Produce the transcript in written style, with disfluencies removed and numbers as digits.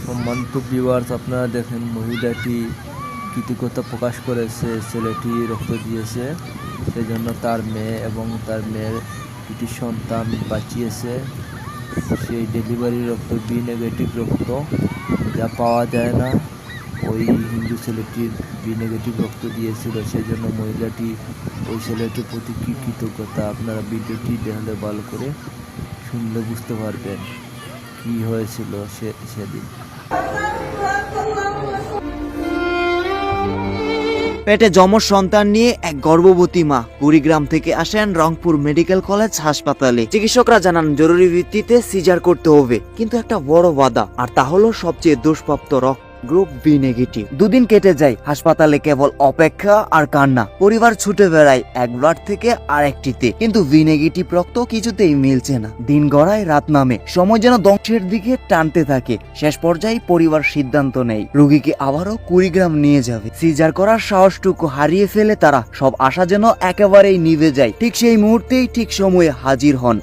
সম্মানিত ভিউয়ার্স, আপনারা দেখেন মহিলাটি কৃতজ্ঞতা প্রকাশ করেছে। ছেলেটি রক্ত দিয়েছে, সেজন্য তার মেয়ে এবং তার মেয়ের দুটি সন্তান বাঁচিয়েছে। সেই ডেলিভারি রক্ত বি নেগেটিভ রক্ত, যা পাওয়া যায় না। ওই হিন্দু ছেলেটির বি নেগেটিভ রক্ত দিয়েছিল, সেই জন্য মহিলাটি ওই ছেলেটির প্রতি কী কৃতজ্ঞতা। আপনারা ভিডিওটি দেখলে ভালো করে শুনলে বুঝতে পারবেন কি হয়েছিল সেদিন। পেটে যমজ সন্তান নিয়ে এক গর্ভবতী মা কুড়িগ্রাম থেকে আসেন রংপুর মেডিকেল কলেজ হাসপাতালে। চিকিৎসকরা জানান জরুরি ভিত্তিতে সিজার করতে হবে, কিন্তু একটা বড় বাধা, আর তা হলো সবচেয়ে দুষ্প্রাপ্য রক্ত গ্রুপ বি নেগেটিভ। দুদিন কেটে যায়, হাসপাতালে কেবল অপেক্ষা আর কান্না। পরিবার ছুটে বেড়ায় এক ব্লাড থেকে আরেকটিতে, কিন্তু বি নেগেটিভ রক্ত কিছুতেই মিলছে না। দিন গড়ায়, রাত নামে, সময় যেন ধ্বংসের দিকে টানতে থাকে। শেষ পর্যায়ে পরিবার সিদ্ধান্ত নেয় রোগীকে আবারও কুড়িগ্রাম নিয়ে যাবে। সিজার করার সাহসটুকু হারিয়ে ফেলে তারা। সব আশা যেন একেবারেই নিভে যায়। ঠিক সেই মুহূর্তেই ঠিক সময়ে হাজির হন